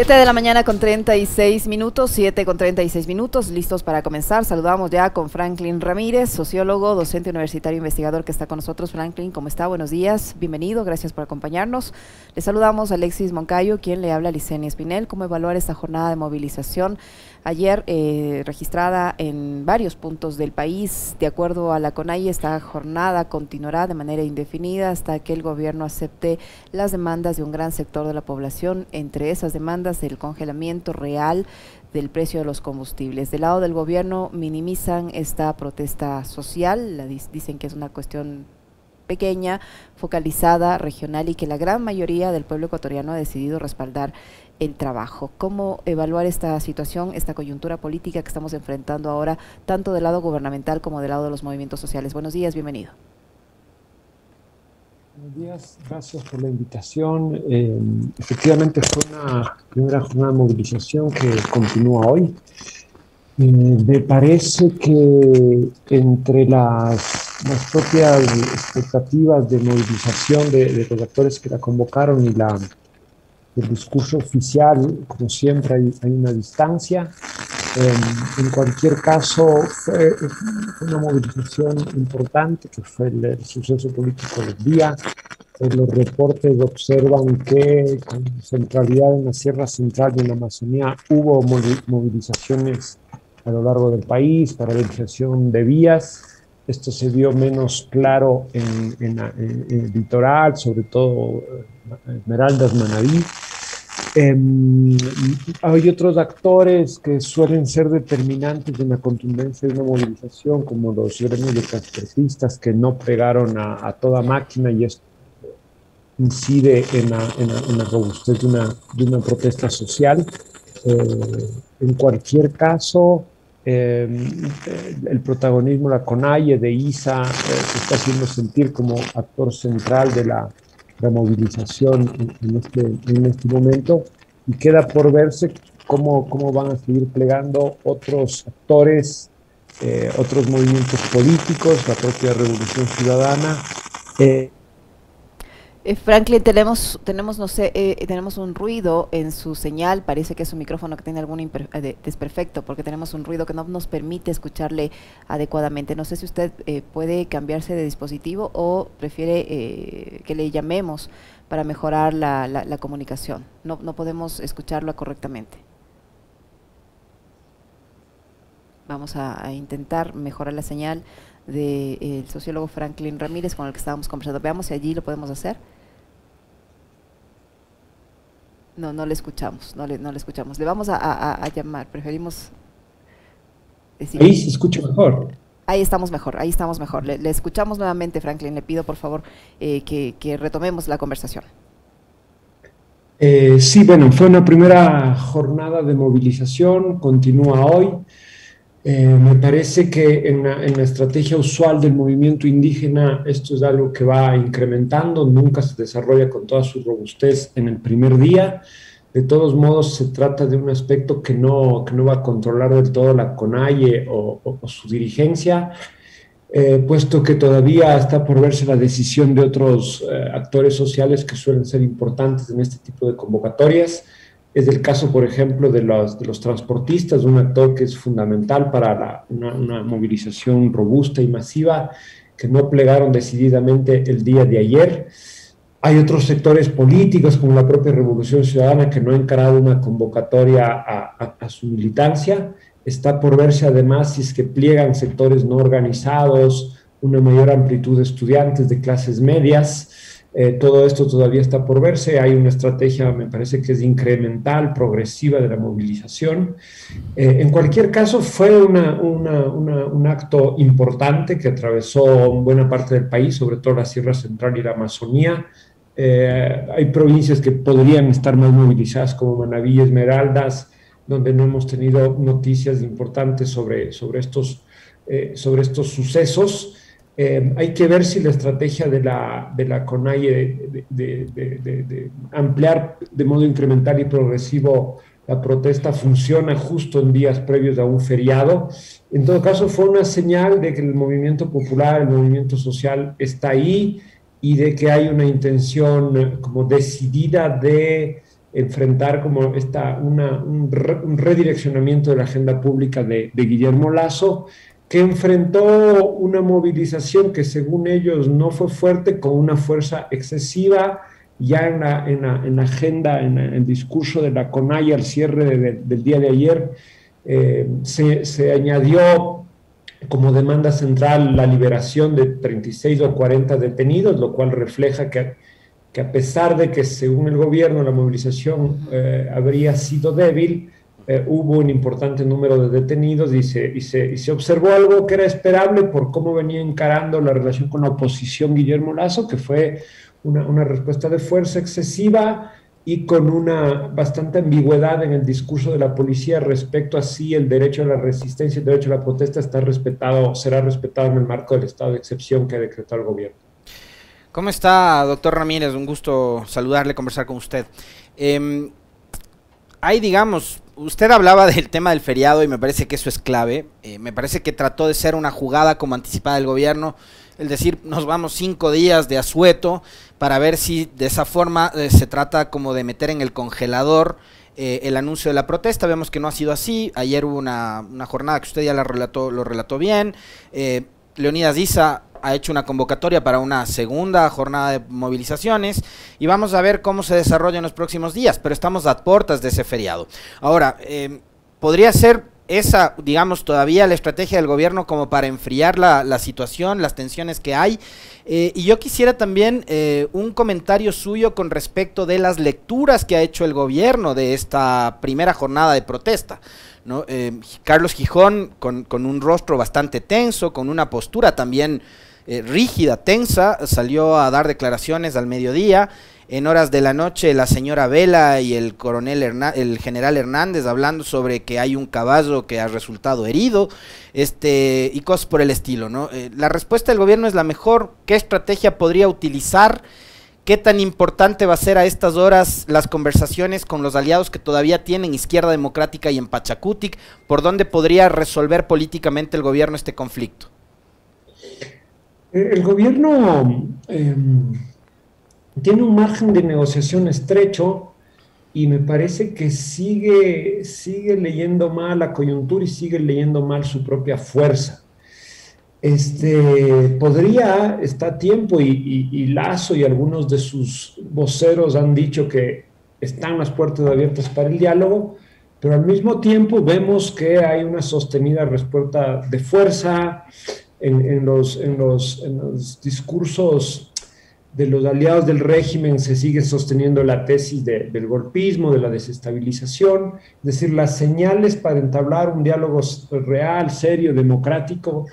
7 de la mañana con 36 minutos, 7 con 36 minutos, listos para comenzar. Saludamos ya con Franklin Ramírez, sociólogo, docente universitario, investigador que está con nosotros. Franklin, ¿cómo está? Buenos días, bienvenido, gracias por acompañarnos. Le saludamos a Alexis Moncayo, quien le habla a Licenia Espinel. ¿Cómo evaluar esta jornada de movilización? Ayer registrada en varios puntos del país. De acuerdo a la CONAIE, esta jornada continuará de manera indefinida hasta que el gobierno acepte las demandas de un gran sector de la población, entre esas demandas del congelamiento real del precio de los combustibles. Del lado del gobierno minimizan esta protesta social, dicen que es una cuestión pequeña, focalizada, regional y que la gran mayoría del pueblo ecuatoriano ha decidido respaldar el trabajo. ¿Cómo evaluar esta situación, esta coyuntura política que estamos enfrentando ahora, tanto del lado gubernamental como del lado de los movimientos sociales? Buenos días, bienvenido. Buenos días, gracias por la invitación. Efectivamente fue una primera jornada de movilización que continúa hoy. Me parece que entre las propias expectativas de movilización de los actores que la convocaron y el discurso oficial, como siempre, hay una distancia. En cualquier caso, fue una movilización importante, que fue el suceso político del día. Los reportes observan que con centralidad en la Sierra Central y en la Amazonía hubo movilizaciones a lo largo del país para la realización de vías. Esto se vio menos claro en el litoral, sobre todo Esmeraldas, Manabí. Hay otros actores que suelen ser determinantes en la contundencia de una movilización, como los gremios de transportistas que no plegaron a toda máquina, y esto incide en la robustez de una protesta social. En cualquier caso, el protagonismo de la CONAIE, de ISA, se está haciendo sentir como actor central de la movilización en este momento, y queda por verse cómo van a seguir plegando otros actores, otros movimientos políticos, la propia Revolución Ciudadana. Franklin, tenemos no sé, tenemos un ruido en su señal, parece que es un micrófono que tiene algún desperfecto, porque tenemos un ruido que no nos permite escucharle adecuadamente. No sé si usted puede cambiarse de dispositivo o prefiere que le llamemos para mejorar la comunicación. No podemos escucharlo correctamente. Vamos a intentar mejorar la señal del sociólogo Franklin Ramírez, con el que estábamos conversando. Veamos si allí lo podemos hacer. No le escuchamos, no le escuchamos. Le vamos a llamar, preferimos decir. Ahí se escucha mejor. Ahí estamos mejor. Le escuchamos nuevamente, Franklin. Le pido, por favor, que retomemos la conversación. Sí, bueno, fue una primera jornada de movilización, continúa hoy. Me parece que en la estrategia usual del movimiento indígena esto es algo que va incrementando, nunca se desarrolla con toda su robustez en el primer día. De todos modos, se trata de un aspecto que no va a controlar del todo la CONAIE o su dirigencia, puesto que todavía está por verse la decisión de otros actores sociales que suelen ser importantes en este tipo de convocatorias. Es el caso, por ejemplo, de los transportistas, un actor que es fundamental para una movilización robusta y masiva, que no plegaron decididamente el día de ayer. Hay otros sectores políticos, como la propia Revolución Ciudadana, que no ha encarado una convocatoria a su militancia. Está por verse además si es que pliegan sectores no organizados, una mayor amplitud de estudiantes de clases medias. Todo esto todavía está por verse. Hay una estrategia, me parece que es incremental, progresiva de la movilización. En cualquier caso, fue un acto importante que atravesó buena parte del país, sobre todo la Sierra Central y la Amazonía. Hay provincias que podrían estar más movilizadas, como Manabí y Esmeraldas, donde no hemos tenido noticias importantes sobre estos sucesos. Hay que ver si la estrategia de la CONAIE de ampliar de modo incremental y progresivo la protesta funciona justo en días previos a un feriado. En todo caso, fue una señal de que el movimiento popular, el movimiento social está ahí, y de que hay una intención como decidida de enfrentar como un redireccionamiento de la agenda pública de Guillermo Lasso, que enfrentó una movilización que según ellos no fue fuerte, con una fuerza excesiva. Ya en la agenda, en el discurso de la CONAIE al cierre del día de ayer, se añadió como demanda central la liberación de 36 o 40 detenidos, lo cual refleja que a pesar de que según el gobierno la movilización habría sido débil, hubo un importante número de detenidos y se observó algo que era esperable por cómo venía encarando la relación con la oposición Guillermo Lasso, que fue una respuesta de fuerza excesiva y con una bastante ambigüedad en el discurso de la policía respecto a si el derecho a la resistencia, el derecho a la protesta está respetado, será respetado en el marco del estado de excepción que ha decretado el gobierno. ¿Cómo está, doctor Ramírez? Un gusto saludarle, conversar con usted. Digamos, usted hablaba del tema del feriado y me parece que eso es clave. Me parece que trató de ser una jugada como anticipada del gobierno, es decir, nos vamos 5 días de asueto para ver si de esa forma se trata como de meter en el congelador el anuncio de la protesta. Vemos que no ha sido así. Ayer hubo una jornada que usted ya lo relató bien. Leonidas Issa ha hecho una convocatoria para una segunda jornada de movilizaciones y vamos a ver cómo se desarrolla en los próximos días, pero estamos a puertas de ese feriado. Ahora, podría ser esa, digamos, todavía la estrategia del gobierno como para enfriar la situación, las tensiones que hay. Y yo quisiera también un comentario suyo con respecto de las lecturas que ha hecho el gobierno de esta primera jornada de protesta, ¿no? Carlos Gijón con un rostro bastante tenso, con una postura también rígida, tensa, salió a dar declaraciones al mediodía. En horas de la noche la señora Vela y el general Hernández hablando sobre que hay un caballo que ha resultado herido, y cosas por el estilo, ¿no? La respuesta del gobierno es la mejor. ¿Qué estrategia podría utilizar? ¿Qué tan importante va a ser a estas horas las conversaciones con los aliados que todavía tienen Izquierda Democrática y en Pachacutic? ¿Por dónde podría resolver políticamente el gobierno este conflicto? El gobierno tiene un margen de negociación estrecho y me parece que sigue leyendo mal la coyuntura y sigue leyendo mal su propia fuerza. Está a tiempo y Lasso y algunos de sus voceros han dicho que están las puertas abiertas para el diálogo, pero al mismo tiempo vemos que hay una sostenida respuesta de fuerza en los discursos de los aliados del régimen. Se sigue sosteniendo la tesis del golpismo, de la desestabilización, es decir, las señales para entablar un diálogo real, serio, democrático,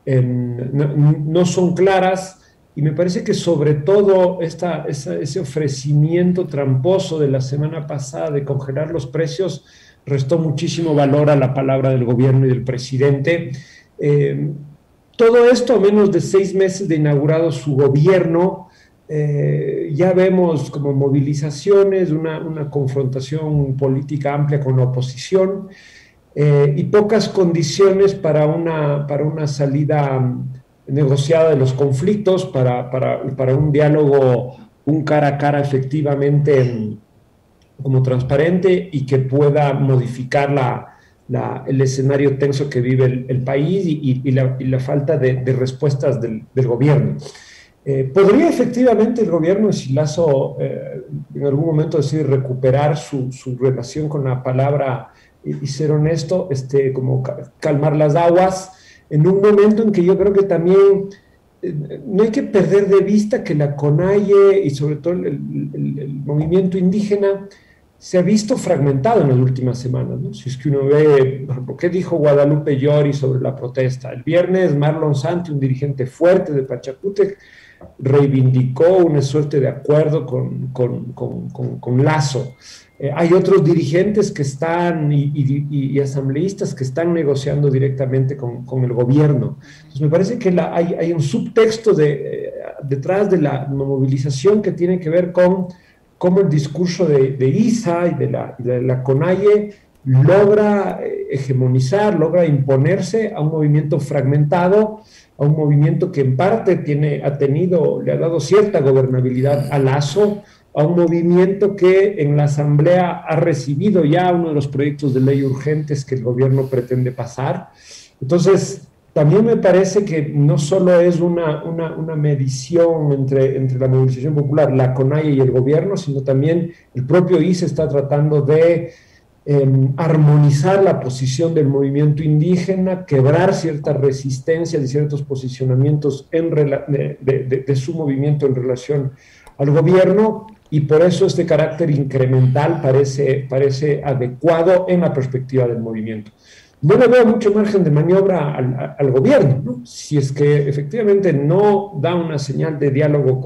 no son claras, y me parece que sobre todo ese ofrecimiento tramposo de la semana pasada de congelar los precios restó muchísimo valor a la palabra del gobierno y del presidente. Todo esto a menos de 6 meses de inaugurado su gobierno. Ya vemos como movilizaciones, una confrontación política amplia con la oposición, y pocas condiciones para una salida negociada de los conflictos, para un diálogo, un cara a cara efectivamente como transparente y que pueda modificar el escenario tenso que vive el país y la falta de respuestas del gobierno. ¿Podría efectivamente el gobierno, si Lasso en algún momento decide recuperar su relación con la palabra y ser honesto, como calmar las aguas, en un momento en que yo creo que también no hay que perder de vista que la CONAIE y sobre todo el movimiento indígena se ha visto fragmentado en las últimas semanas, ¿no? Si es que uno ve, por ejemplo, ¿qué dijo Guadalupe Llori sobre la protesta? El viernes Marlon Santi, un dirigente fuerte de Pachacútec, reivindicó una suerte de acuerdo con Lasso. Hay otros dirigentes que están y asambleístas que están negociando directamente con el gobierno. Entonces me parece que hay un subtexto detrás de la movilización que tiene que ver con cómo el discurso de Issa y de la CONAIE logra hegemonizar, logra imponerse a un movimiento fragmentado, a un movimiento que en parte le ha dado cierta gobernabilidad a Lasso, a un movimiento que en la Asamblea ha recibido ya uno de los proyectos de ley urgentes que el gobierno pretende pasar. Entonces, también me parece que no solo es una medición entre la movilización popular, la CONAIE y el gobierno, sino también el propio ICE está tratando de armonizar la posición del movimiento indígena, quebrar ciertas resistencias y ciertos posicionamientos de su movimiento en relación al gobierno, y por eso este carácter incremental parece adecuado en la perspectiva del movimiento. No le veo mucho margen de maniobra al gobierno, ¿no? Si es que efectivamente no da una señal de diálogo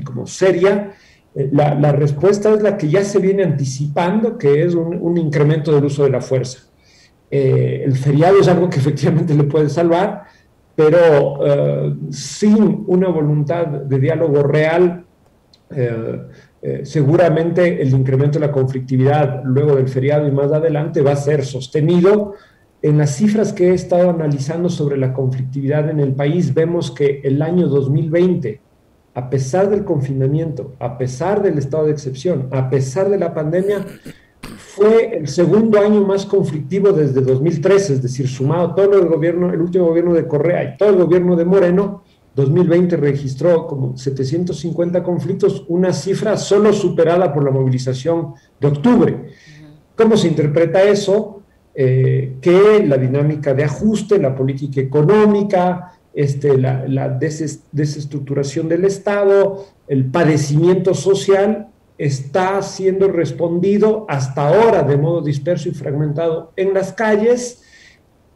como seria, la respuesta es la que ya se viene anticipando, que es un incremento del uso de la fuerza. El feriado es algo que efectivamente le puede salvar, pero sin una voluntad de diálogo real, seguramente el incremento de la conflictividad luego del feriado y más adelante va a ser sostenido. En las cifras que he estado analizando sobre la conflictividad en el país, vemos que el año 2020, a pesar del confinamiento, a pesar del estado de excepción, a pesar de la pandemia, fue el segundo año más conflictivo desde 2013, es decir, sumado todo el último gobierno de Correa y todo el gobierno de Moreno, 2020 registró como 750 conflictos, una cifra solo superada por la movilización de octubre. ¿Cómo se interpreta eso? Que la dinámica de ajuste, la política económica, la desestructuración del Estado, el padecimiento social está siendo respondido hasta ahora de modo disperso y fragmentado en las calles,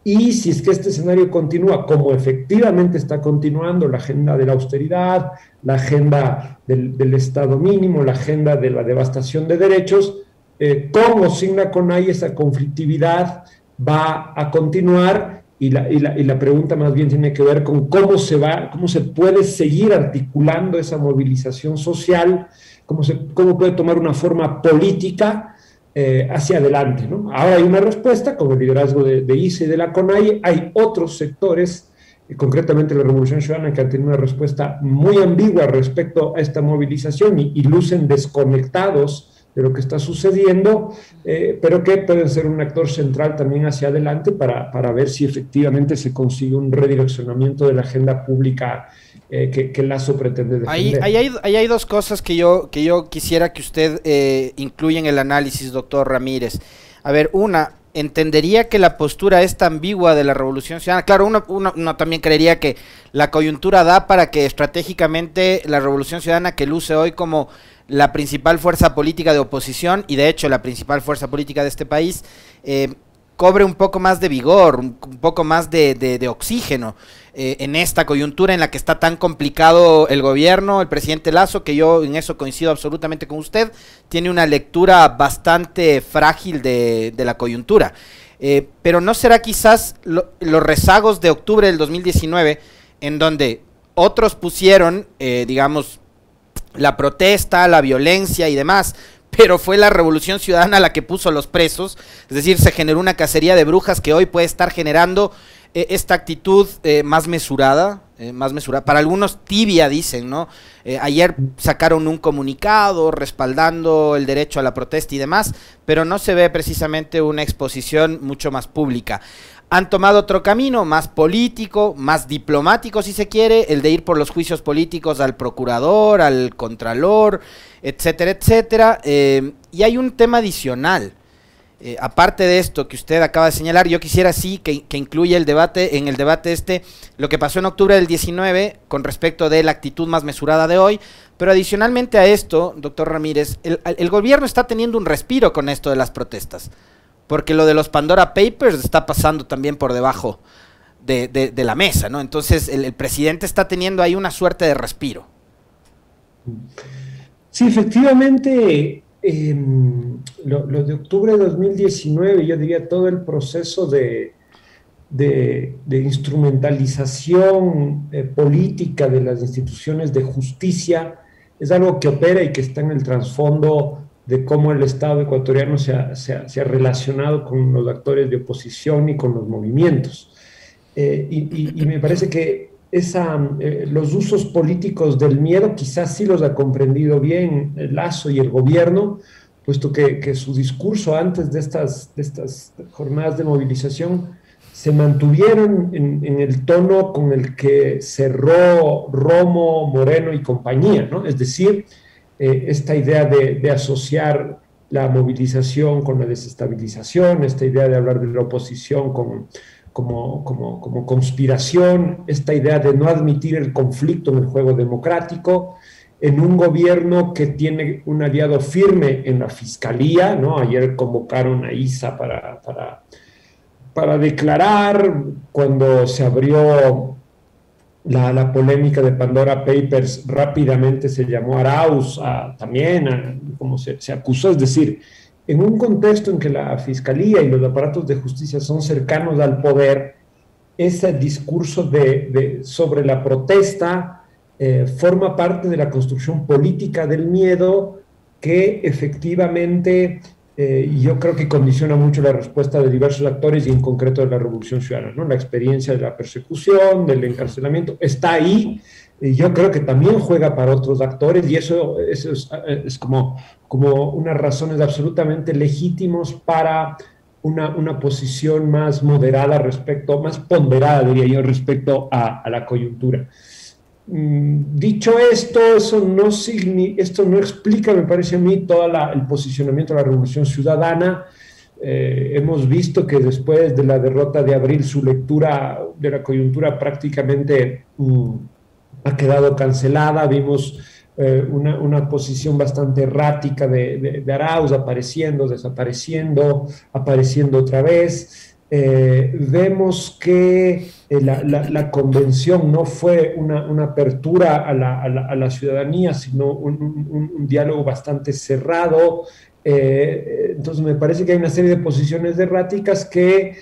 y si es que este escenario continúa como efectivamente está continuando, la agenda de la austeridad, la agenda del Estado mínimo, la agenda de la devastación de derechos, con o sin la CONAIE, esa conflictividad va a continuar, y la pregunta más bien tiene que ver con cómo se puede seguir articulando esa movilización social, cómo puede tomar una forma política hacia adelante, ¿no? Ahora hay una respuesta con el liderazgo de ICE y de la CONAIE. Hay otros sectores, concretamente la Revolución Ciudadana, que han tenido una respuesta muy ambigua respecto a esta movilización y lucen desconectados de lo que está sucediendo, pero que pueden ser un actor central también hacia adelante para ver si efectivamente se consigue un redireccionamiento de la agenda pública que Lasso pretende defender. Ahí hay dos cosas que yo quisiera que usted incluya en el análisis, doctor Ramírez. A ver, una, entendería que la postura es tan ambigua de la Revolución Ciudadana. Claro, uno también creería que la coyuntura da para que estratégicamente la Revolución Ciudadana, que luce hoy como la principal fuerza política de oposición, y de hecho la principal fuerza política de este país, cobre un poco más de vigor, un poco más de oxígeno en esta coyuntura en la que está tan complicado el gobierno. El presidente Lasso, que yo en eso coincido absolutamente con usted, tiene una lectura bastante frágil de la coyuntura. Pero ¿no será quizás los rezagos de octubre del 2019, en donde otros pusieron, digamos, la protesta, la violencia y demás, pero fue la Revolución Ciudadana la que puso los presos? Es decir, se generó una cacería de brujas que hoy puede estar generando esta actitud más mesurada, para algunos tibia, dicen, ¿no? Ayer sacaron un comunicado respaldando el derecho a la protesta y demás, pero no se ve precisamente una exposición mucho más pública. Han tomado otro camino, más político, más diplomático, si se quiere, el de ir por los juicios políticos al procurador, al contralor, etcétera, etcétera. Y hay un tema adicional. Aparte de esto que usted acaba de señalar, yo quisiera sí que incluya el debate, en el debate lo que pasó en octubre del 19 con respecto de la actitud más mesurada de hoy, pero adicionalmente a esto, doctor Ramírez, el gobierno está teniendo un respiro con esto de las protestas, porque lo de los Pandora Papers está pasando también por debajo de la mesa, ¿no? Entonces el presidente está teniendo ahí una suerte de respiro. Sí, efectivamente, lo de octubre de 2019, yo diría todo el proceso de instrumentalización política de las instituciones de justicia es algo que opera y que está en el trasfondo de cómo el Estado ecuatoriano se ha relacionado con los actores de oposición y con los movimientos. Y me parece que los usos políticos del miedo quizás sí los ha comprendido bien Lasso y el gobierno, puesto que su discurso antes de estas jornadas de movilización se mantuvieron en el tono con el que cerró Romo, Moreno y compañía, ¿no? Es decir, esta idea de asociar la movilización con la desestabilización, esta idea de hablar de la oposición como conspiración, esta idea de no admitir el conflicto en el juego democrático, en un gobierno que tiene un aliado firme en la fiscalía, ¿no? Ayer convocaron a Isa para declarar cuando se abrió la polémica de Pandora Papers, rápidamente se llamó a Arauz también, como se acusó, es decir, en un contexto en que la fiscalía y los aparatos de justicia son cercanos al poder, ese discurso sobre la protesta forma parte de la construcción política del miedo que efectivamente yo creo que condiciona mucho la respuesta de diversos actores y en concreto de la Revolución Ciudadana, ¿no? La experiencia de la persecución, del encarcelamiento, está ahí. Yo creo que también juega para otros actores y eso es como unas razones absolutamente legítimos para una posición más moderada más ponderada, diría yo, respecto a la coyuntura. Dicho esto, esto no explica, me parece a mí, todo el posicionamiento de la Revolución Ciudadana. Hemos visto que después de la derrota de abril, su lectura de la coyuntura prácticamente ha quedado cancelada. Vimos una posición bastante errática de Arauz, apareciendo, desapareciendo, apareciendo otra vez. Vemos que la convención no fue una apertura a la ciudadanía, sino un diálogo bastante cerrado. Entonces me parece que hay una serie de posiciones erráticas que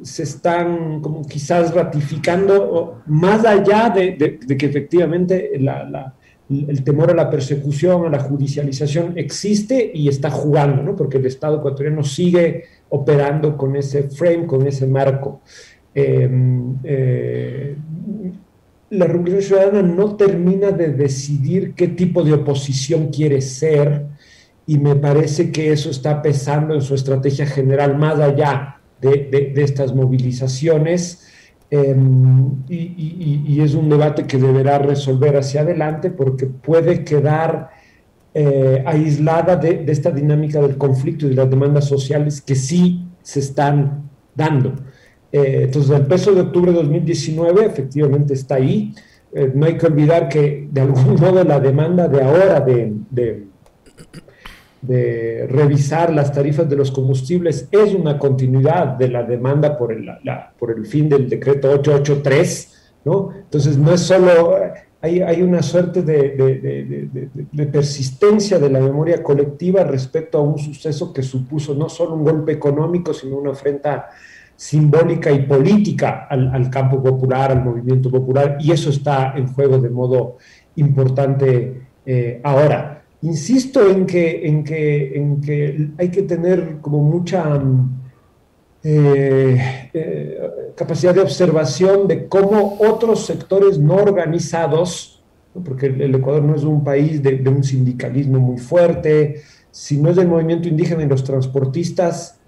se están como quizás ratificando, más allá de que efectivamente el temor a la persecución, a la judicialización existe y está jugando, ¿no? Porque el Estado ecuatoriano sigue operando con ese frame, con ese marco. La Revolución Ciudadana no termina de decidir qué tipo de oposición quiere ser y me parece que eso está pesando en su estrategia general más allá de estas movilizaciones. Y es un debate que deberá resolver hacia adelante porque puede quedar aislada de esta dinámica del conflicto y de las demandas sociales que sí se están dando. Entonces, el peso de octubre de 2019 efectivamente está ahí. No hay que olvidar que de algún modo la demanda de ahora de revisar las tarifas de los combustibles es una continuidad de la demanda por el fin del decreto 883, ¿no? Entonces no es solo, hay una suerte de persistencia de la memoria colectiva respecto a un suceso que supuso no solo un golpe económico, sino una afrenta simbólica y política al campo popular, al movimiento popular, y eso está en juego de modo importante ahora. Insisto en que hay que tener como mucha capacidad de observación de cómo otros sectores no organizados, ¿no? Porque el Ecuador no es un país de un sindicalismo muy fuerte, si no es del movimiento indígena y los transportistas,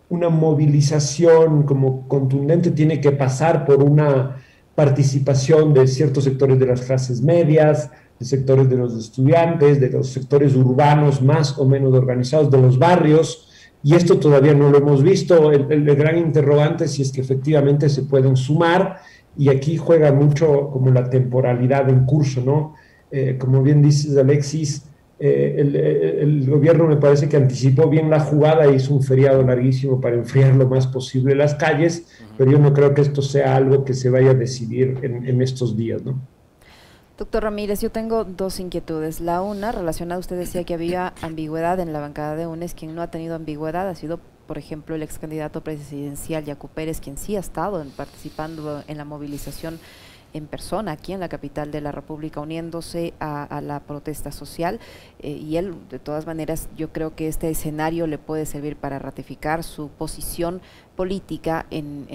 una movilización como contundente tiene que pasar por una participación de ciertos sectores de las clases medias, de sectores de los estudiantes, de los sectores urbanos más o menos organizados, de los barrios, y esto todavía no lo hemos visto. El gran interrogante es si es que efectivamente se pueden sumar, y aquí juega mucho como la temporalidad en curso, ¿no? Como bien dices, Alexis, el gobierno me parece que anticipó bien la jugada e hizo un feriado larguísimo para enfriar lo más posible las calles, pero yo no creo que esto sea algo que se vaya a decidir en estos días, ¿no? Doctor Ramírez, yo tengo dos inquietudes. La una, relacionada, usted decía que había ambigüedad en la bancada de UNES. Quien no ha tenido ambigüedad ha sido, por ejemplo, el ex candidato presidencial Yacu Pérez, quien sí ha estado participando en la movilización en persona aquí en la capital de la República uniéndose a la protesta social, y él de todas maneras yo creo que este escenario le puede servir para ratificar su posición política en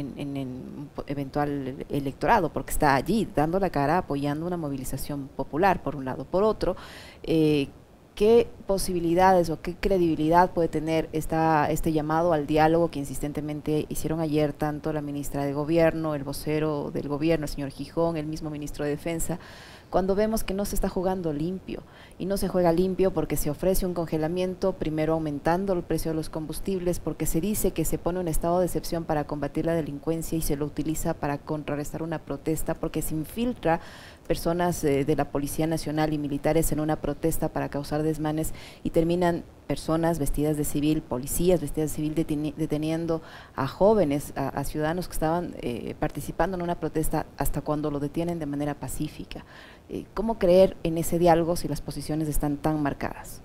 eventual electorado, porque está allí dando la cara, apoyando una movilización popular por un lado. Por otro, ¿qué posibilidades o qué credibilidad puede tener este llamado al diálogo que insistentemente hicieron ayer tanto la ministra de Gobierno, el vocero del Gobierno, el señor Gijón, el mismo ministro de Defensa, cuando vemos que no se está jugando limpio? Y no se juega limpio porque se ofrece un congelamiento, primero aumentando el precio de los combustibles, porque se dice que se pone un estado de excepción para combatir la delincuencia y se lo utiliza para contrarrestar una protesta, porque se infiltra personas de la Policía Nacional y militares en una protesta para causar desmanes, y terminan personas vestidas de civil, policías vestidas de civil deteniendo a jóvenes, a ciudadanos que estaban participando en una protesta, hasta cuando lo detienen de manera pacífica. ¿Cómo creer en ese diálogo si las posiciones están tan marcadas?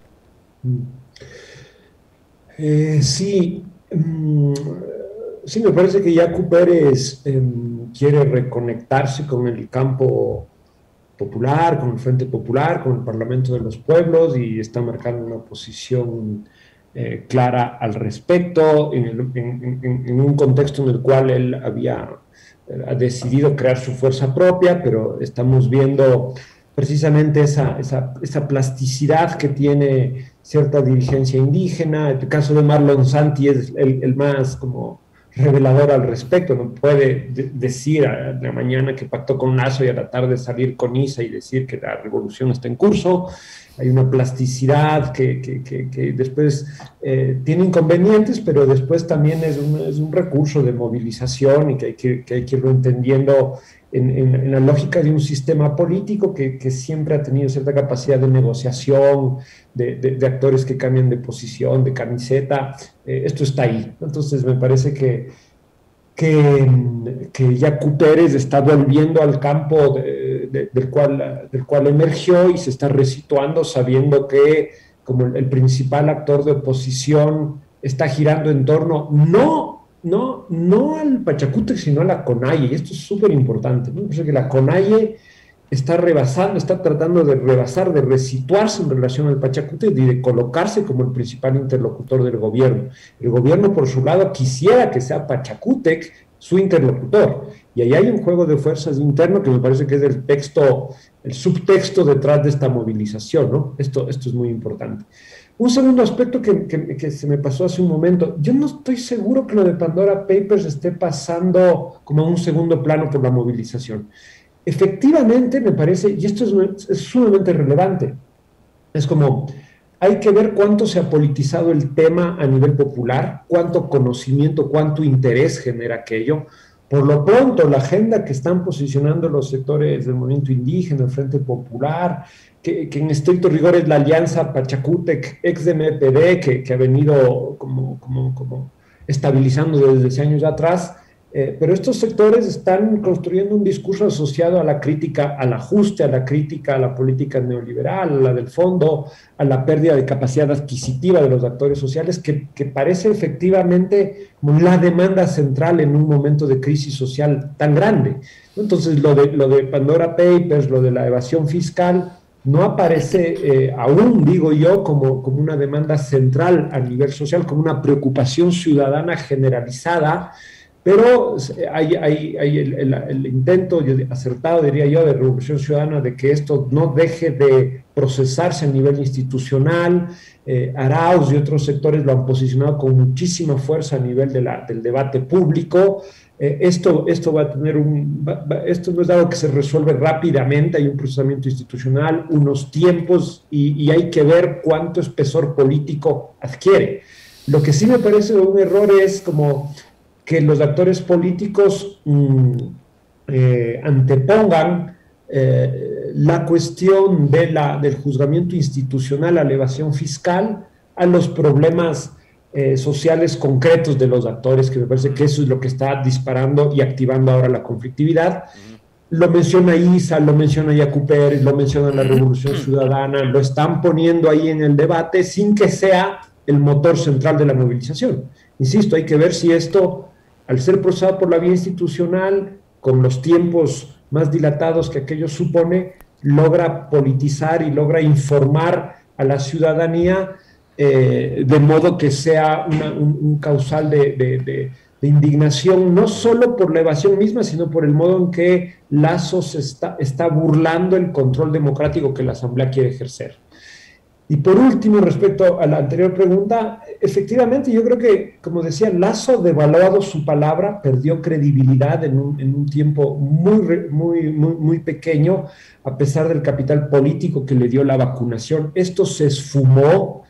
Sí, sí, me parece que Yacu Pérez quiere reconectarse con el campo popular, con el Frente Popular, con el Parlamento de los Pueblos, y está marcando una posición clara al respecto, en un contexto en el cual él ha decidido crear su fuerza propia, pero estamos viendo precisamente esa plasticidad que tiene cierta dirigencia indígena. El caso de Marlon Santi es el más como revelador al respecto. No puede decir a la mañana que pactó con Lazo y a la tarde salir con Isa y decir que la revolución está en curso. Hay una plasticidad que después tiene inconvenientes, pero después también es un recurso de movilización, y que hay que irlo entendiendo en la lógica de un sistema político que siempre ha tenido cierta capacidad de negociación, de actores que cambian de posición, de camiseta. Esto está ahí. Entonces me parece que Yacu Pérez está volviendo al campo del cual emergió, y se está resituando sabiendo que como el principal actor de oposición está girando en torno no al Pachacútec, sino a la CONAIE, y esto es súper importante, ¿no? Porque la CONAIE está tratando de rebasar, de resituarse en relación al Pachacútec y de colocarse como el principal interlocutor del gobierno. El gobierno, por su lado, quisiera que sea Pachacútec su interlocutor, y ahí hay un juego de fuerzas interno que me parece que es el subtexto detrás de esta movilización, ¿no? Esto es muy importante. Un segundo aspecto que se me pasó hace un momento: yo no estoy seguro que lo de Pandora Papers esté pasando como a un segundo plano por la movilización. Efectivamente, me parece, y esto es sumamente relevante, es como, hay que ver cuánto se ha politizado el tema a nivel popular, cuánto conocimiento, cuánto interés genera aquello. Por lo pronto, la agenda que están posicionando los sectores del movimiento indígena, el Frente Popular, que en estricto rigor es la alianza Pachacútec ex de MPD, que ha venido como estabilizando desde años atrás, pero estos sectores están construyendo un discurso asociado a la crítica al ajuste, a la crítica a la política neoliberal, a la del fondo, a la pérdida de capacidad adquisitiva de los actores sociales, que parece efectivamente como la demanda central en un momento de crisis social tan grande. Entonces, lo de Pandora Papers, lo de la evasión fiscal, no aparece aún, digo yo, como una demanda central a nivel social, como una preocupación ciudadana generalizada. Pero hay el intento acertado, diría yo, de Revolución Ciudadana, de que esto no deje de procesarse a nivel institucional. Arauz y otros sectores lo han posicionado con muchísima fuerza a nivel del debate público. Esto va a tener esto no es algo que se resuelve rápidamente, hay un procesamiento institucional, unos tiempos, y hay que ver cuánto espesor político adquiere. Lo que sí me parece un error es como que los actores políticos antepongan la cuestión del juzgamiento institucional a la evasión fiscal a los problemas sociales concretos de los actores, que me parece que eso es lo que está disparando y activando ahora la conflictividad. Lo menciona Isa, lo menciona Yacu Pérez, lo menciona la Revolución Ciudadana, lo están poniendo ahí en el debate sin que sea el motor central de la movilización. Insisto, hay que ver si esto, al ser procesado por la vía institucional, con los tiempos más dilatados que aquello supone, logra politizar y logra informar a la ciudadanía de modo que sea un causal de indignación, no solo por la evasión misma, sino por el modo en que Lasso está burlando el control democrático que la Asamblea quiere ejercer. Y por último, respecto a la anterior pregunta, efectivamente yo creo que, como decía, Lasso, devaluado su palabra, perdió credibilidad en un tiempo muy pequeño, a pesar del capital político que le dio la vacunación. Esto se esfumó.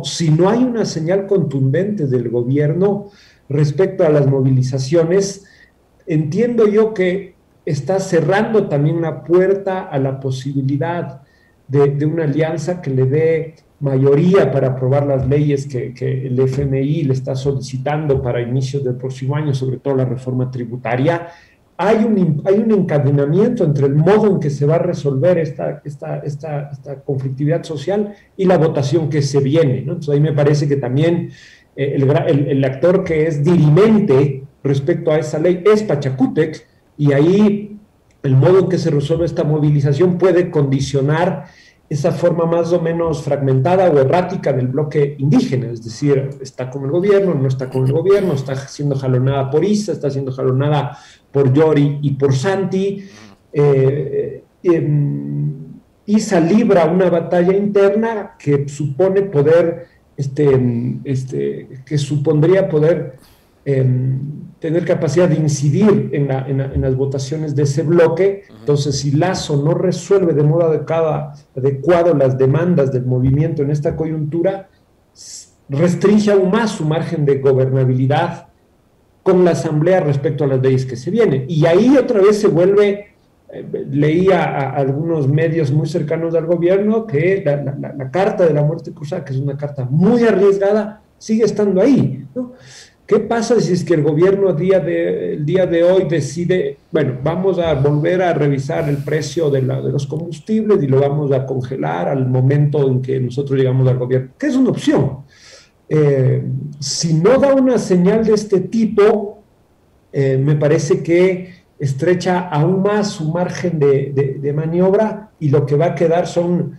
Si no hay una señal contundente del gobierno respecto a las movilizaciones, entiendo yo que está cerrando también la puerta a la posibilidad de una alianza que le dé mayoría para aprobar las leyes que el FMI le está solicitando para inicios del próximo año, sobre todo la reforma tributaria. Hay un encadenamiento entre el modo en que se va a resolver esta conflictividad social y la votación que se viene, ¿no? Entonces ahí me parece que también el actor que es dirimente respecto a esa ley es Pachacútec, y ahí el modo en que se resuelve esta movilización puede condicionar esa forma más o menos fragmentada o errática del bloque indígena, es decir, está con el gobierno, no está con el gobierno, está siendo jalonada por Issa, está siendo jalonada por Yori y por Santi. Issa libra una batalla interna que supone poder, que supondría poder tener capacidad de incidir en las votaciones de ese bloque. Entonces, si Lasso no resuelve de modo adecuado las demandas del movimiento en esta coyuntura, restringe aún más su margen de gobernabilidad con la Asamblea respecto a las leyes que se vienen. Y ahí otra vez se vuelve, leía a algunos medios muy cercanos al gobierno que la carta de la muerte cruzada, que es una carta muy arriesgada, sigue estando ahí, ¿no? ¿Qué pasa si es que el gobierno el día de hoy decide, bueno, vamos a volver a revisar el precio de los combustibles y lo vamos a congelar al momento en que nosotros llegamos al gobierno? Que es una opción. Si no da una señal de este tipo, me parece que estrecha aún más su margen de maniobra, y lo que va a quedar son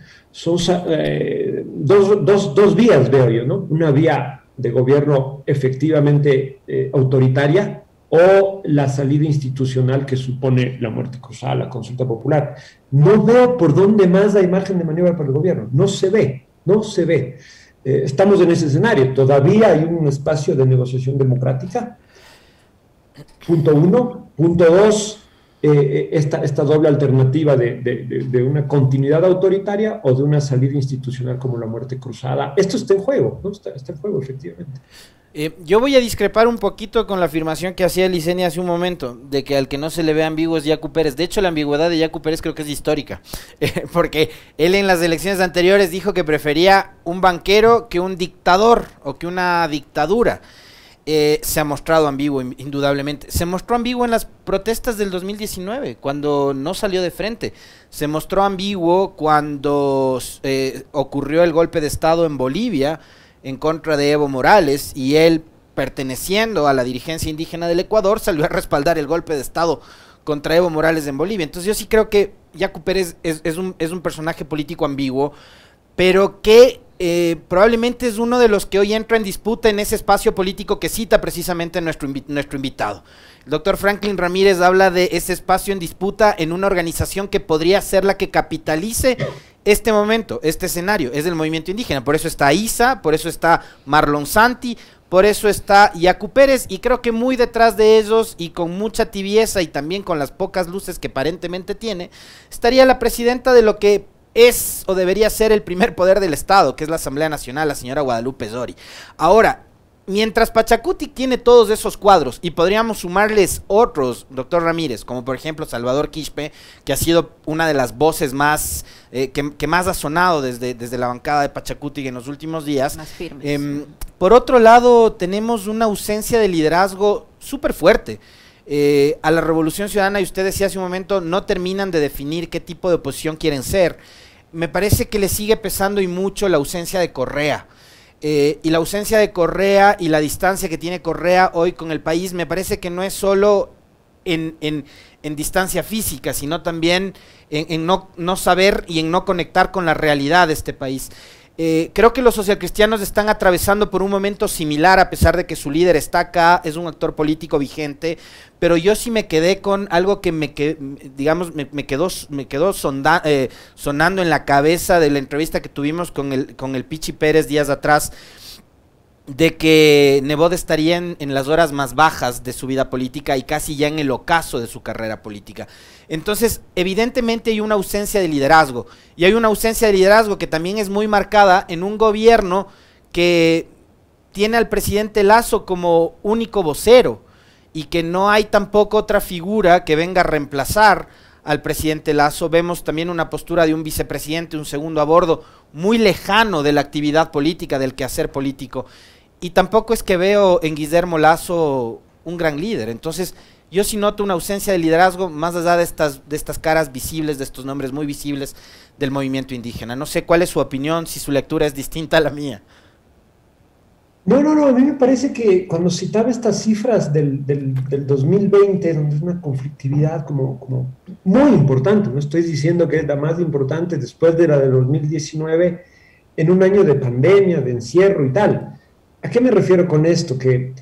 dos vías, veo yo, ¿no? Una vía de gobierno efectivamente autoritaria, o la salida institucional que supone la muerte cruzada, la consulta popular. No veo por dónde más hay margen de maniobra para el gobierno, no se ve. Estamos en ese escenario, todavía hay un espacio de negociación democrática, punto uno. Punto dos, esta doble alternativa de una continuidad autoritaria o de una salida institucional como la muerte cruzada. Esto está en juego, ¿no? Está en juego, efectivamente. Yo voy a discrepar un poquito con la afirmación que hacía Licenia hace un momento, de que al que no se le ve ambiguo es Yacu Pérez. De hecho, la ambigüedad de Yacu Pérez creo que es histórica, porque él en las elecciones anteriores dijo que prefería un banquero que un dictador o que una dictadura. Se ha mostrado ambiguo, indudablemente. Se mostró ambiguo en las protestas del 2019, cuando no salió de frente. Se mostró ambiguo cuando ocurrió el golpe de Estado en Bolivia en contra de Evo Morales, y él, perteneciendo a la dirigencia indígena del Ecuador, salió a respaldar el golpe de Estado contra Evo Morales en Bolivia. Entonces yo sí creo que Yacu Pérez es un personaje político ambiguo, pero que probablemente es uno de los que hoy entra en disputa en ese espacio político que cita precisamente nuestro invitado. El doctor Franklin Ramírez habla de ese espacio en disputa en una organización que podría ser la que capitalice este momento, este escenario. Es el movimiento indígena, por eso está Issa, por eso está Marlon Santi, por eso está Yacu Pérez, y creo que muy detrás de ellos, y con mucha tibieza y también con las pocas luces que aparentemente tiene, estaría la presidenta de lo que es o debería ser el primer poder del Estado, que es la Asamblea Nacional, la señora Guadalupe Zori. Ahora, mientras Pachacútec tiene todos esos cuadros, y podríamos sumarles otros, doctor Ramírez, como por ejemplo Salvador Quispe, que ha sido una de las voces más que más ha sonado desde la bancada de Pachacútec en los últimos días. Más firmes. Por otro lado, tenemos una ausencia de liderazgo súper fuerte. A la Revolución Ciudadana, y usted decía hace un momento, no terminan de definir qué tipo de oposición quieren ser. Me parece que le sigue pesando y mucho la ausencia de Correa. Y la ausencia de Correa y la distancia que tiene Correa hoy con el país, me parece que no es solo en distancia física, sino también en no saber y en no conectar con la realidad de este país. Creo que los socialcristianos están atravesando por un momento similar, a pesar de que su líder está acá, es un actor político vigente, pero yo sí me quedé con algo que me quedó sonando en la cabeza de la entrevista que tuvimos con el Pichi Pérez días atrás, de que Nebot estaría en las horas más bajas de su vida política y casi ya en el ocaso de su carrera política. Entonces, evidentemente hay una ausencia de liderazgo, y hay una ausencia de liderazgo que también es muy marcada en un gobierno que tiene al presidente Lasso como único vocero, y que no hay tampoco otra figura que venga a reemplazar al presidente Lasso. Vemos también una postura de un vicepresidente, un segundo a bordo, muy lejano de la actividad política, del quehacer político. Y tampoco es que veo en Guillermo Lasso un gran líder. Entonces, yo sí noto una ausencia de liderazgo, más allá de estas caras visibles, de estos nombres muy visibles del movimiento indígena. No sé cuál es su opinión, si su lectura es distinta a la mía. No, a mí me parece que cuando citaba estas cifras del 2020, donde es una conflictividad como muy importante, no estoy diciendo que es la más importante después de la de 2019, en un año de pandemia, de encierro y tal. ¿A qué me refiero con esto? Que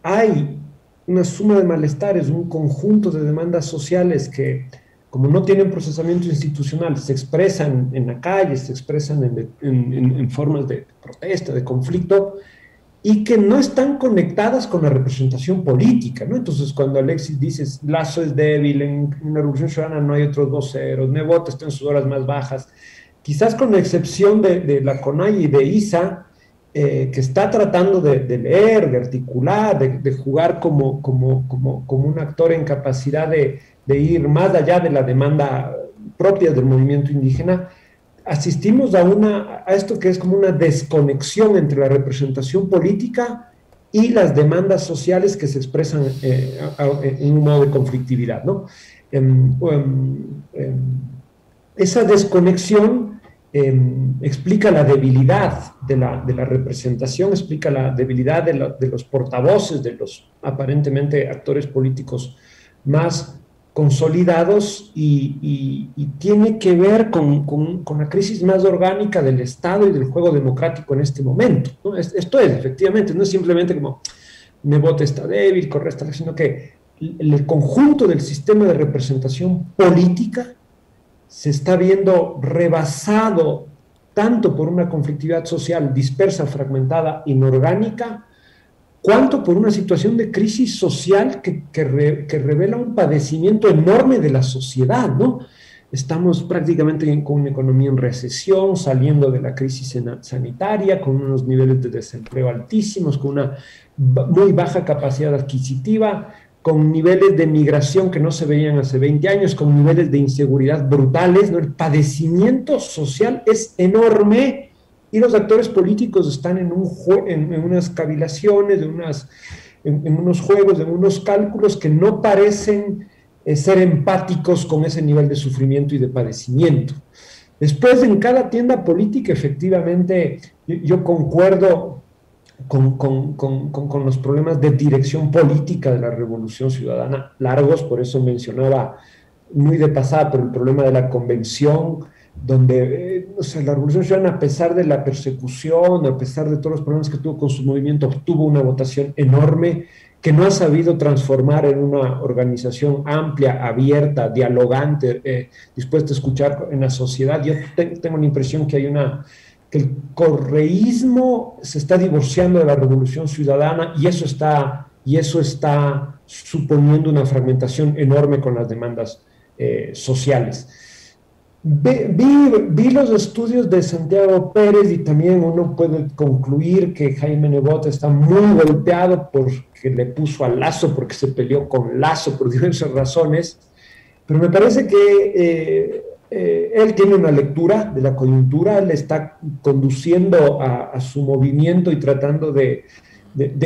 hay una suma de malestares, un conjunto de demandas sociales que, como no tienen procesamiento institucional, se expresan en la calle, se expresan en formas de protesta, de conflicto, y que no están conectadas con la representación política, ¿no? Entonces, cuando Alexis dice, Lasso es débil, en la Revolución Ciudadana no hay otros voceros, Nebot está en sus horas más bajas, quizás con la excepción de la CONAI y de ISA, que está tratando de leer, de articular, de jugar como un actor en capacidad de ir más allá de la demanda propia del movimiento indígena, asistimos a esto que es como una desconexión entre la representación política y las demandas sociales que se expresan en un modo de conflictividad, ¿no? Esa desconexión explica la debilidad de la representación, explica la debilidad de los portavoces, de los aparentemente actores políticos más consolidados, y tiene que ver con la crisis más orgánica del Estado y del juego democrático en este momento, ¿no? Esto es, efectivamente, no es simplemente como Nebot está débil, Correa está, sino que el conjunto del sistema de representación política se está viendo rebasado tanto por una conflictividad social dispersa, fragmentada, inorgánica, cuanto por una situación de crisis social que revela un padecimiento enorme de la sociedad, ¿no? Estamos prácticamente con una economía en recesión, saliendo de la crisis sanitaria, con unos niveles de desempleo altísimos, con una muy baja capacidad adquisitiva, con niveles de migración que no se veían hace 20 años, con niveles de inseguridad brutales, ¿no? El padecimiento social es enorme, y los actores políticos están en unas cavilaciones, en unos juegos, en unos cálculos que no parecen ser empáticos con ese nivel de sufrimiento y de padecimiento. Después, en cada tienda política, efectivamente, yo concuerdo con los problemas de dirección política de la Revolución Ciudadana, largos, por eso mencionaba muy de pasada, pero el problema de la convención, donde la Revolución Ciudadana, a pesar de la persecución, a pesar de todos los problemas que tuvo con su movimiento, obtuvo una votación enorme que no ha sabido transformar en una organización amplia, abierta, dialogante, dispuesta a escuchar en la sociedad. Yo tengo la impresión que que el correísmo se está divorciando de la Revolución Ciudadana, y eso está suponiendo una fragmentación enorme con las demandas sociales. Vi los estudios de Santiago Pérez, y también uno puede concluir que Jaime Nebot está muy golpeado porque le puso a Lasso, porque se peleó con Lasso por diversas razones, pero me parece que él tiene una lectura de la coyuntura, él está conduciendo a su movimiento y tratando de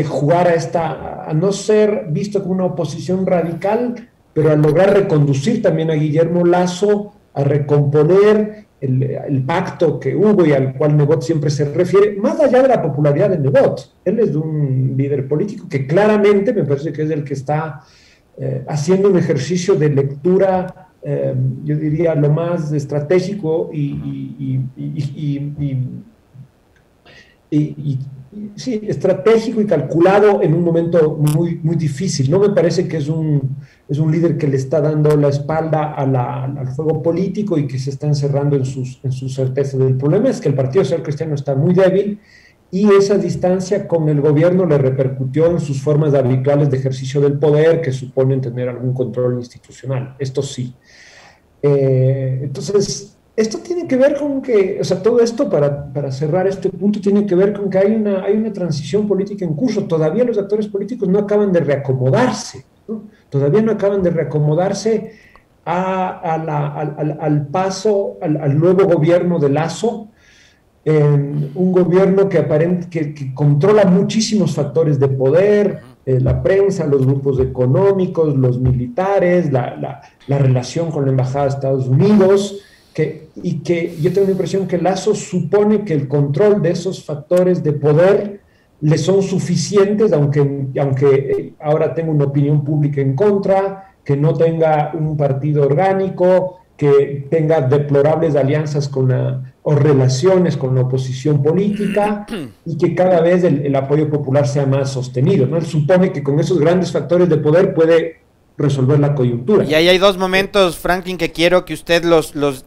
jugar a no ser visto como una oposición radical, pero a lograr reconducir también a Guillermo Lasso, a recomponer el pacto que hubo y al cual Nebot siempre se refiere, más allá de la popularidad de Nebot. Él es un líder político que claramente me parece que es el que está haciendo un ejercicio de lectura, yo diría, lo más estratégico sí, estratégico y calculado en un momento muy, muy difícil. No me parece que es un líder que le está dando la espalda al juego político y que se está encerrando en sus certezas. El problema es que el Partido Social Cristiano está muy débil y esa distancia con el gobierno le repercutió en sus formas habituales de ejercicio del poder, que suponen tener algún control institucional. Esto sí. Entonces, esto tiene que ver con que, o sea, todo esto para cerrar este punto tiene que ver con que hay una transición política en curso. Todavía los actores políticos no acaban de reacomodarse, ¿no? Todavía no acaban de reacomodarse al paso, al nuevo gobierno de Lasso, un gobierno que controla muchísimos factores de poder, la prensa, los grupos económicos, los militares, la relación con la Embajada de Estados Unidos, y que yo tengo la impresión que Lasso supone que el control de esos factores de poder le son suficientes, aunque ahora tenga una opinión pública en contra, que no tenga un partido orgánico, que tenga deplorables alianzas o relaciones con la oposición política, y que cada vez el apoyo popular sea más sostenido, ¿no? Él supone que con esos grandes factores de poder puede resolver la coyuntura. Y ahí hay dos momentos, Franklin, que quiero que usted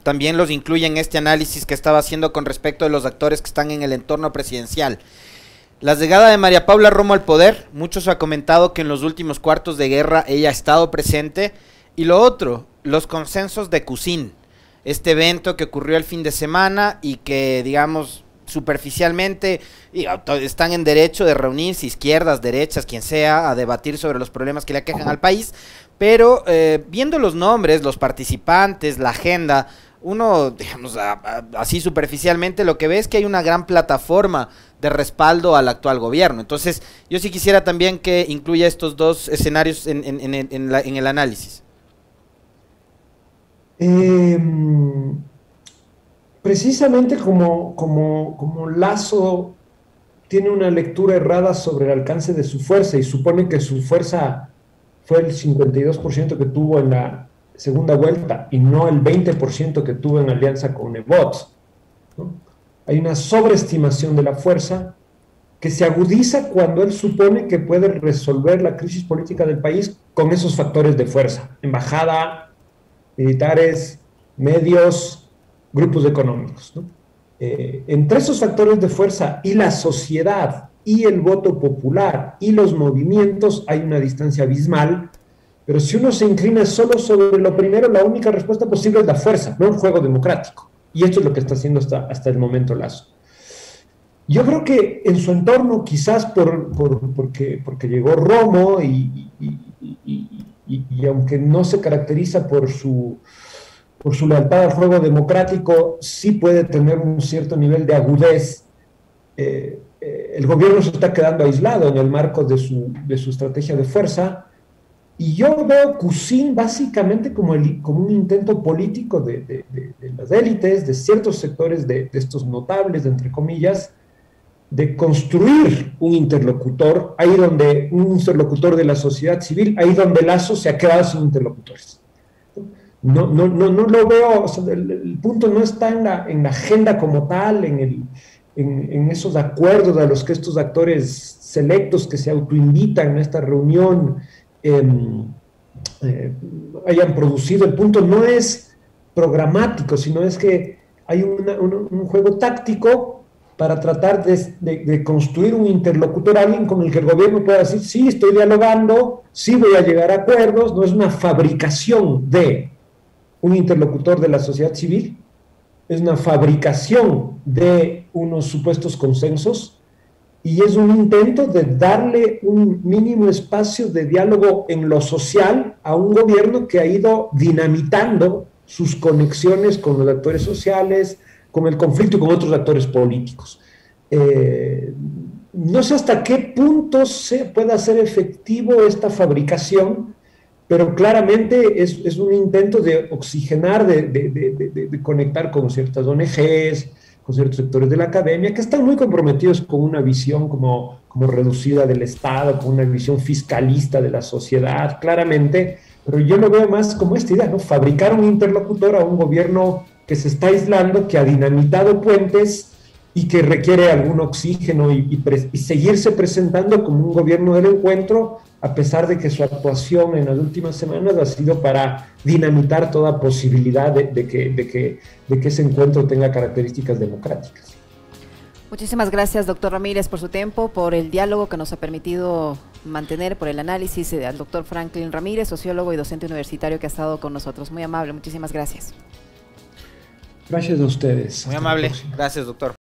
también los incluya en este análisis que estaba haciendo con respecto de los actores que están en el entorno presidencial. La llegada de María Paula Romo al poder, muchos han comentado que en los últimos cuartos de guerra ella ha estado presente. Y lo otro, los consensos de Cusín, este evento que ocurrió el fin de semana y que, digamos, superficialmente están en derecho de reunirse, izquierdas, derechas, quien sea, a debatir sobre los problemas que le aquejan al país, pero viendo los nombres, los participantes, la agenda, uno, digamos, así superficialmente lo que ve es que hay una gran plataforma de respaldo al actual gobierno. Entonces, yo sí quisiera también que incluya estos dos escenarios en el análisis. Precisamente como Lasso tiene una lectura errada sobre el alcance de su fuerza y supone que su fuerza fue el 52% que tuvo en la segunda vuelta y no el 20% que tuvo en alianza con Nebot, ¿no? Hay una sobreestimación de la fuerza que se agudiza cuando él supone que puede resolver la crisis política del país con esos factores de fuerza: embajada, militares, medios, grupos económicos, ¿no? Entre esos factores de fuerza y la sociedad y el voto popular y los movimientos hay una distancia abismal, pero si uno se inclina solo sobre lo primero, la única respuesta posible es la fuerza, no el juego democrático. Y esto es lo que está haciendo hasta el momento Lasso. Yo creo que en su entorno, quizás porque llegó Romo y aunque no se caracteriza por su lealtad al juego democrático, sí puede tener un cierto nivel de agudez. El gobierno se está quedando aislado en el marco de su estrategia de fuerza, y yo veo Cusín básicamente como un intento político de las élites, de ciertos sectores de estos notables, entre comillas, de construir un interlocutor de la sociedad civil, ahí donde Lasso se ha quedado sin interlocutores. No lo veo, o sea, el punto no está en la agenda como tal, en esos acuerdos a los que estos actores selectos que se autoinvitan a esta reunión hayan producido. El punto no es programático, sino es que hay un juego táctico para tratar de construir un interlocutor, alguien con el que el gobierno pueda decir: sí, estoy dialogando, sí voy a llegar a acuerdos. No es una fabricación de un interlocutor de la sociedad civil, es una fabricación de unos supuestos consensos, y es un intento de darle un mínimo espacio de diálogo en lo social a un gobierno que ha ido dinamitando sus conexiones con los actores sociales, con el conflicto y con otros actores políticos. No sé hasta qué punto se puede hacer efectivo esta fabricación, pero claramente es un intento de oxigenar, de conectar con ciertas ONGs, con ciertos sectores de la academia, que están muy comprometidos con una visión como reducida del Estado, con una visión fiscalista de la sociedad, claramente, pero yo lo veo más como esta idea, ¿no? Fabricar un interlocutor a un gobierno que se está aislando, que ha dinamitado puentes y que requiere algún oxígeno y seguirse presentando como un gobierno del encuentro, a pesar de que su actuación en las últimas semanas ha sido para dinamitar toda posibilidad de que ese encuentro tenga características democráticas. Muchísimas gracias, doctor Ramírez, por su tiempo, por el diálogo que nos ha permitido mantener, por el análisis al doctor Franklin Ramírez, sociólogo y docente universitario que ha estado con nosotros. Muy amable, muchísimas gracias. Gracias a ustedes. Muy amable, gracias, doctor.